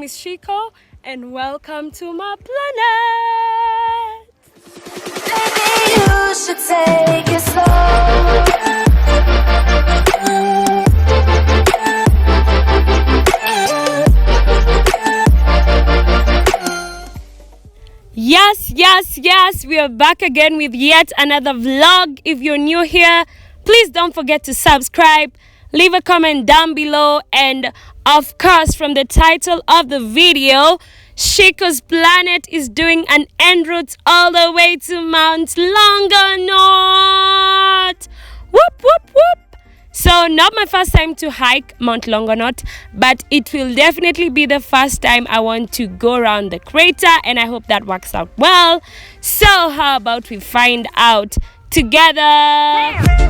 name is Shiko, and welcome to my planet. Maybe you should take it slow. Yes, we are back again with yet another vlog. If you're new here, please don't forget to subscribe, leave a comment down below, and of course, from the title of the video, Shikosplanet is doing an en route all the way to Mount Longonot. Whoop, whoop, whoop. So not my first time to hike Mount Longonot, but it will definitely be the first time I want to go around the crater, and I hope that works out well. So how about we find out together? Damn.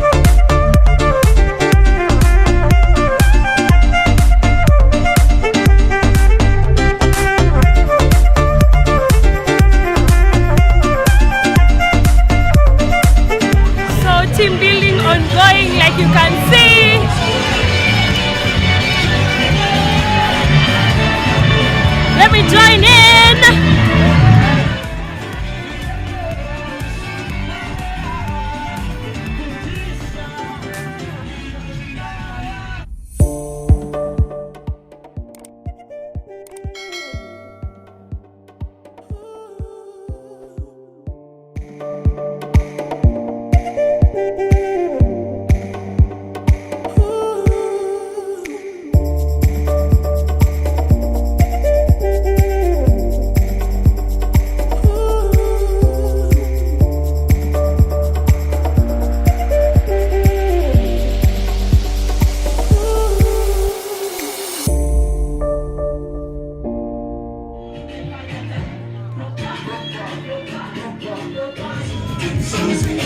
Team building ongoing, like you can see. Let me join in.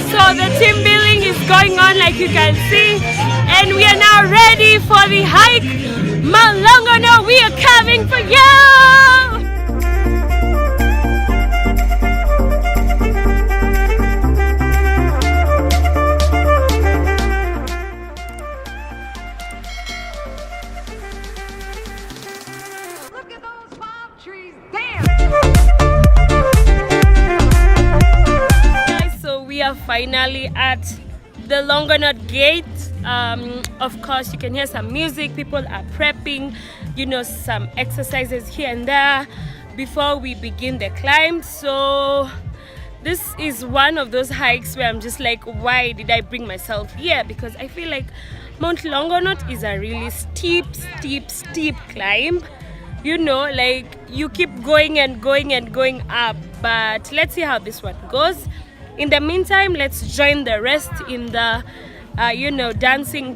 So the team building is going on, like you can see, and we are now ready for the hike. Mount Longonot, we are coming for you! Look at those palm trees, damn! We are finally at the Longonot gate. Of course, you can hear some music. People are prepping, some exercises here and there before we begin the climb. So this is one of those hikes where I'm just like, why did I bring myself here? Because I feel like Mount Longonot is a really steep climb. Like you keep going and going up. But let's see how this one goes. In the meantime, let's join the rest in the, dancing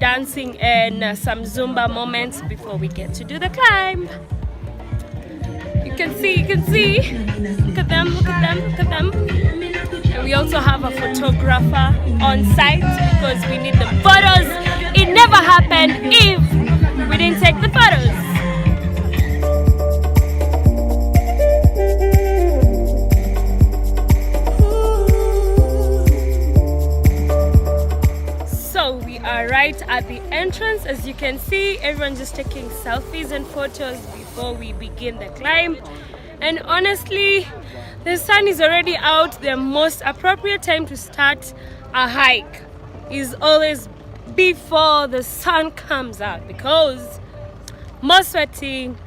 and some Zumba moments before we get to do the climb. You can see. Look at them. And we also have a photographer on site because we need the photos. It never happened if we didn't take the photos. Right at the entrance, as you can see, everyone's just taking selfies and photos before we begin the climb. And honestly, the sun is already out. The most appropriate time to start a hike is always before the sun comes out, because more sweating,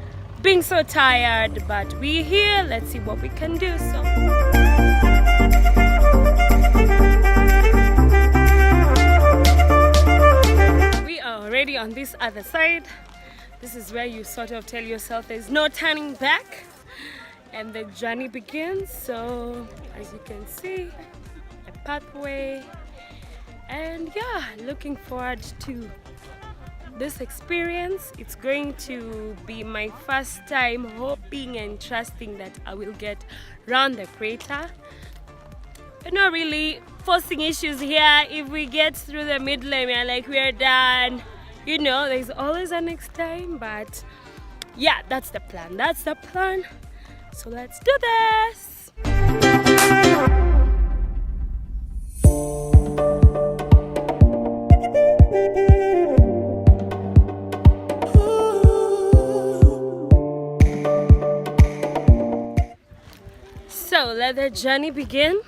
being so tired, but we're here. Let's see what we can do. Already on this other side. This is where you sort of tell yourself there's no turning back and the journey begins. So as you can see, a pathway, and yeah, looking forward to this experience. It's going to be my first time, hoping and trusting that I will get around the crater. But not really forcing issues here. If we get through the middle, we're done. There's always a next time, but yeah, that's the plan. So let's do this. let the journey begin.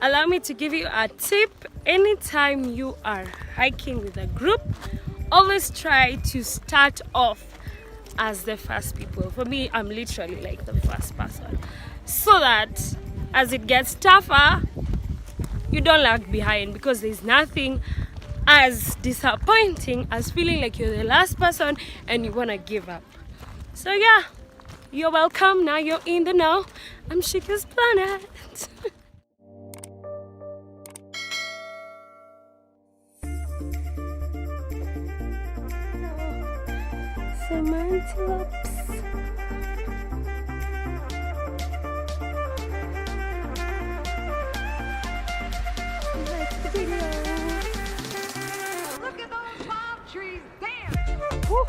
Allow me to give you a tip. Anytime you are hiking with a group, always try to start off as the first people. For me, I'm literally like the first person, so that as it gets tougher, you don't lag behind, because there's nothing as disappointing as feeling like you're the last person and you want to give up. So yeah, you're welcome. Now you're in the know. I'm Shikosplanet. Some antelopes. Look at those palm trees. Damn. Woo.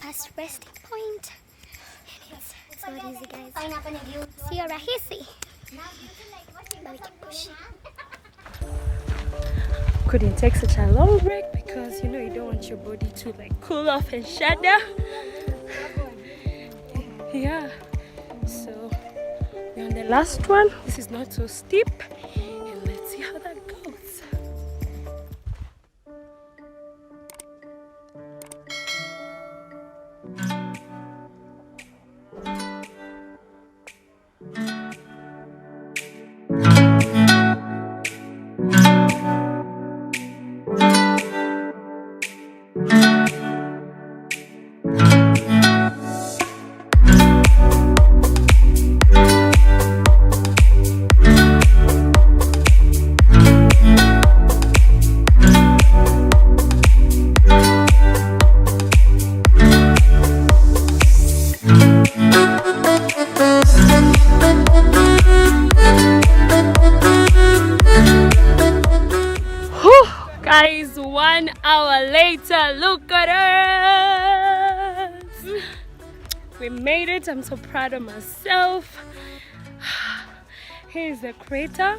First resting point. It's so easy, guys. See rahisi. But we can push. Couldn't take such a long break because you know you don't want your body to like cool off and shut down. Yeah, so we're on the last one. This is not so steep, and let's see how that goes. Guys, 1 hour later, look at us! We made it. I'm so proud of myself. Here's the crater.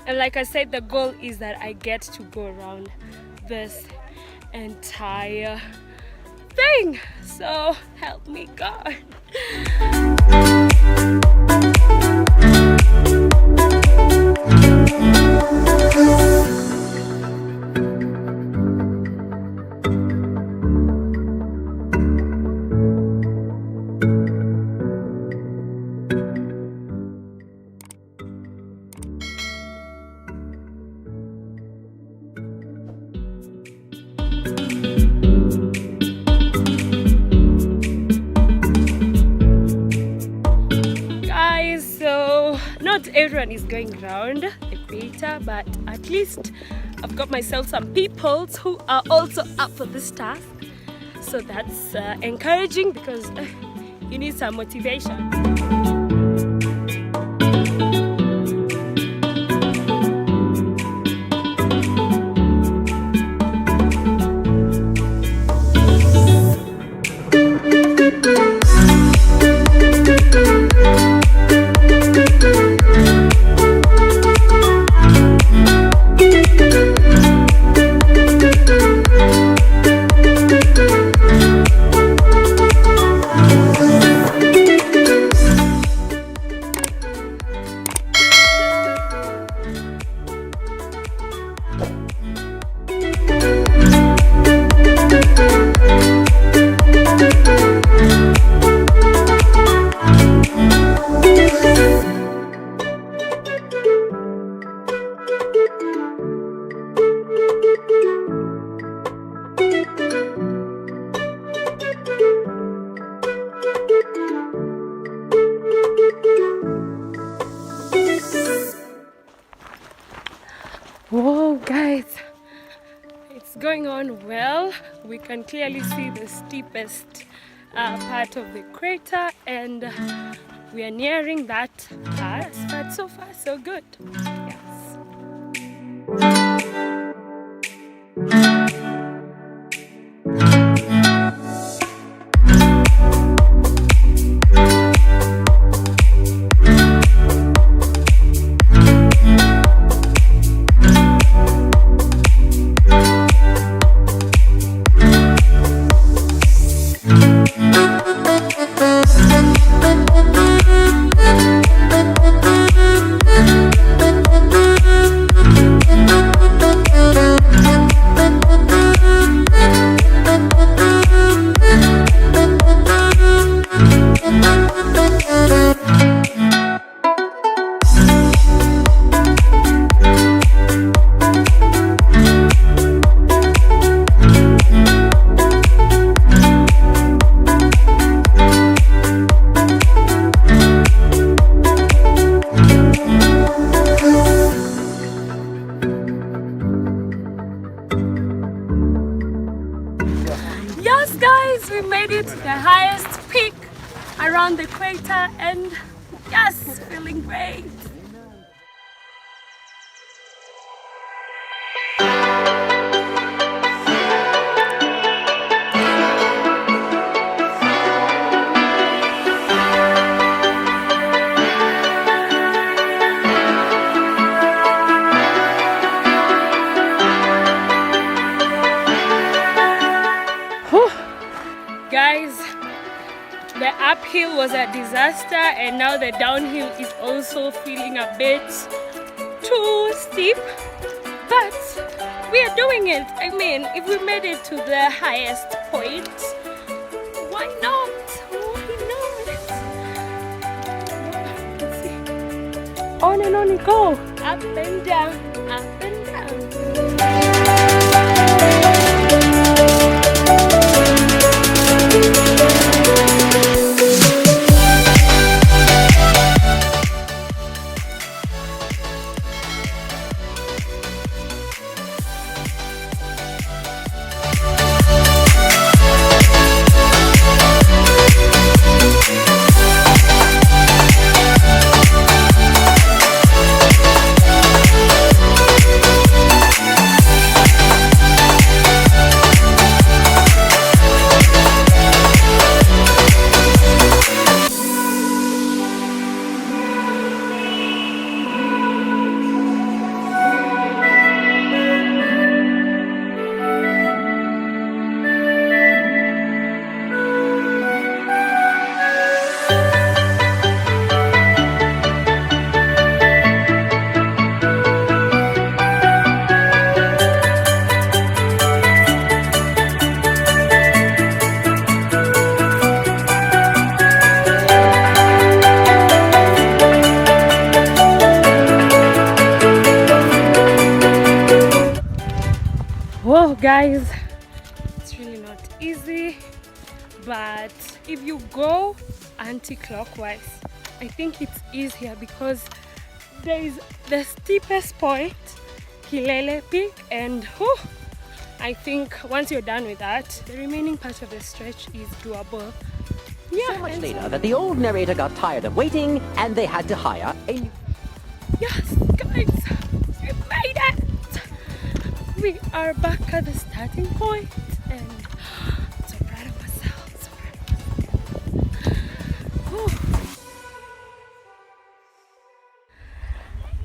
And like I said, the goal is that I get to go around this entire thing. So help me God. Not everyone is going around the crater, but at least I've got myself some people who are also up for this task. So that's encouraging, because you need some motivation. Whoa, guys, it's going on well. We can clearly see the steepest part of the crater, and we are nearing that part, but so far so good. Yes. Yes, guys, we made it to the highest peak around the equator, and yes, feeling great. Whew. Guys, the uphill was a disaster, and now the downhill is also feeling a bit too steep, but we are doing it. I mean, if we made it to the highest point, why not? Why not? Let's see. On and on it go, up and down, up and down. Whoa, guys, it's really not easy, but if you go anti-clockwise, I think it's easier because there is the steepest point, Kilele Peak, and I think once you're done with that, the remaining part of the stretch is doable. Yeah, So much later that the old narrator got tired of waiting and they had to hire a... yes, guys, we made it! We are back at the starting point, and I'm so proud of myself, so proud of myself. Whew.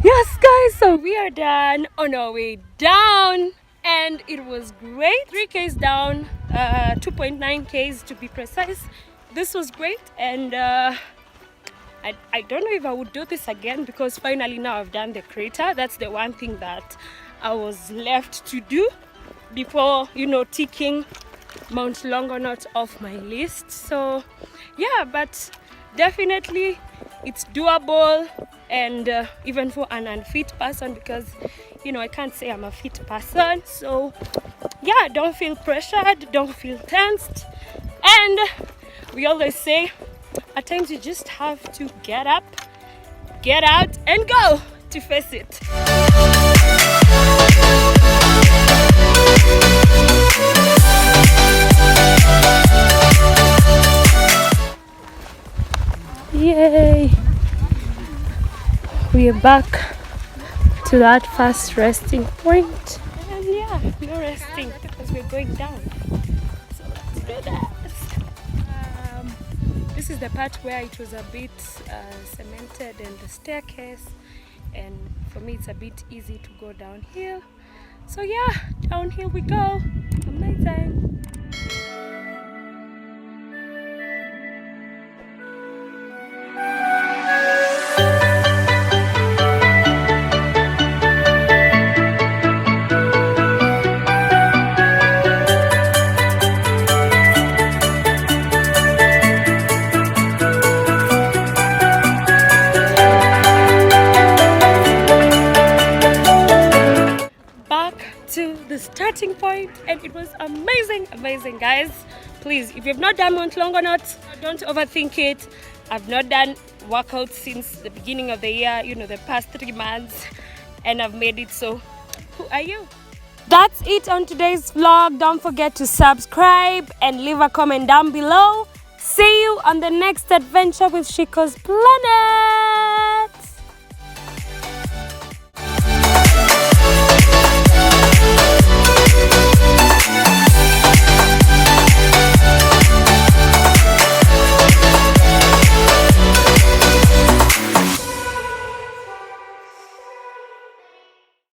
Yes, guys, so we are done on our way down, and it was great. 3 Ks down, 2.9 Ks to be precise. This was great, and I don't know if I would do this again because finally now I've done the crater. That's the one thing that I was left to do before, you know, ticking Mount Longonot off my list. So yeah, but definitely it's doable, and even for an unfit person, because you know I can't say I'm a fit person. So yeah, don't feel pressured, don't feel tensed, and we always say at times you just have to get up, get out, and go to face it. Yay! We are back to that first resting point. And yeah, no resting because we're going down. So let's do that. This is the part where it was a bit cemented and the staircase, and for me it's a bit easy to go downhill. So yeah, downhill we go. Amazing. To the starting point, and it was amazing guys. Please, if you've not done Mount Longonot, don't overthink it. I've not done workouts since the beginning of the year, you know, the past 3 months, and I've made it. So who are you? That's it on today's vlog. Don't forget to subscribe and leave a comment down below. See you on the next adventure with Shikosplanet.